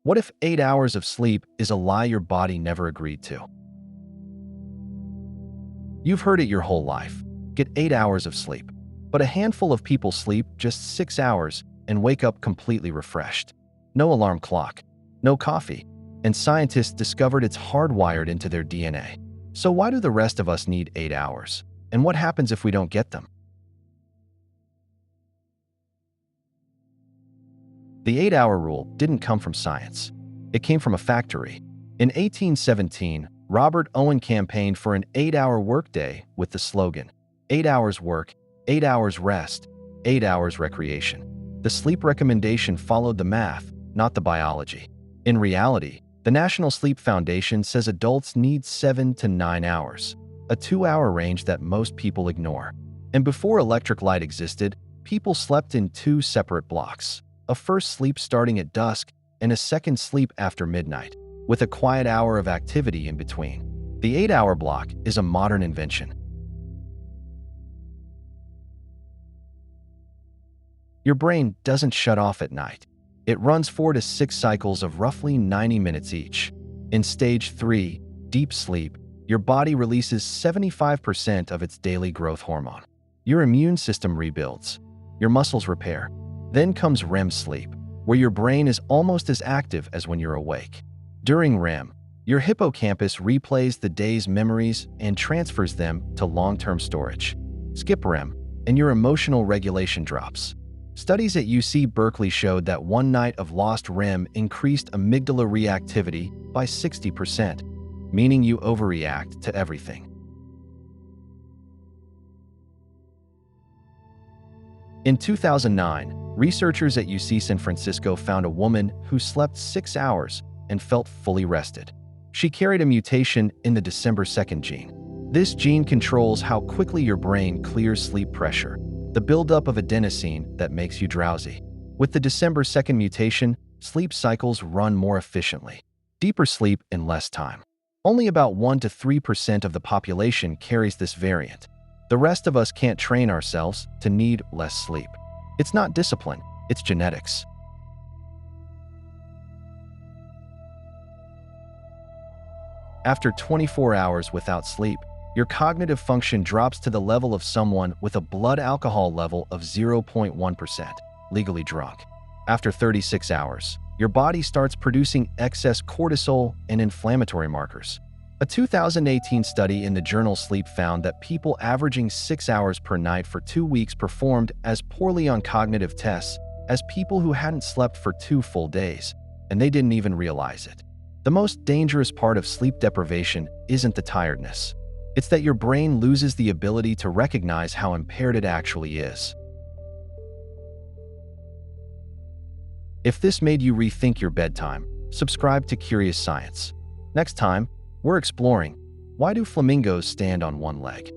What if 8 hours of sleep is a lie your body never agreed to? You've heard it your whole life. Get 8 hours of sleep. But a handful of people sleep just 6 hours and wake up completely refreshed. No alarm clock, no coffee, and scientists discovered it's hardwired into their DNA. So why do the rest of us need 8 hours? And what happens if we don't get them? The 8-hour rule didn't come from science. It came from a factory. In 1817, Robert Owen campaigned for an 8-hour workday with the slogan, 8 hours work, 8 hours rest, 8 hours recreation. The sleep recommendation followed the math, not the biology. In reality, the National Sleep Foundation says adults need 7 to 9 hours, a 2-hour range that most people ignore. And before electric light existed, people slept in 2 separate blocks, a first sleep starting at dusk and a second sleep after midnight, with a quiet hour of activity in between. The 8-hour block is a modern invention. Your brain doesn't shut off at night. It runs 4 to 6 cycles of roughly 90 minutes each. In stage 3, deep sleep, your body releases 75% of its daily growth hormone. Your immune system rebuilds. Your muscles repair. Then comes REM sleep, where your brain is almost as active as when you're awake. During REM, your hippocampus replays the day's memories and transfers them to long-term storage. Skip REM, and your emotional regulation drops. Studies at UC Berkeley showed that one night of lost REM increased amygdala reactivity by 60%, meaning you overreact to everything. In 2009, researchers at UC San Francisco found a woman who slept 6 hours and felt fully rested. She carried a mutation in the December 2nd gene. This gene controls how quickly your brain clears sleep pressure, the buildup of adenosine that makes you drowsy. With the December 2nd mutation, sleep cycles run more efficiently, deeper sleep in less time. Only about 1 to 3% of the population carries this variant. The rest of us can't train ourselves to need less sleep. It's not discipline, it's genetics. After 24 hours without sleep, your cognitive function drops to the level of someone with a blood alcohol level of 0.1%, legally drunk. After 36 hours, your body starts producing excess cortisol and inflammatory markers. A 2018 study in the journal Sleep found that people averaging 6 hours per night for 2 weeks performed as poorly on cognitive tests as people who hadn't slept for 2 full days, and they didn't even realize it. The most dangerous part of sleep deprivation isn't the tiredness. It's that your brain loses the ability to recognize how impaired it actually is. If this made you rethink your bedtime, subscribe to Curious Science. Next time, we're exploring, why do flamingos stand on one leg?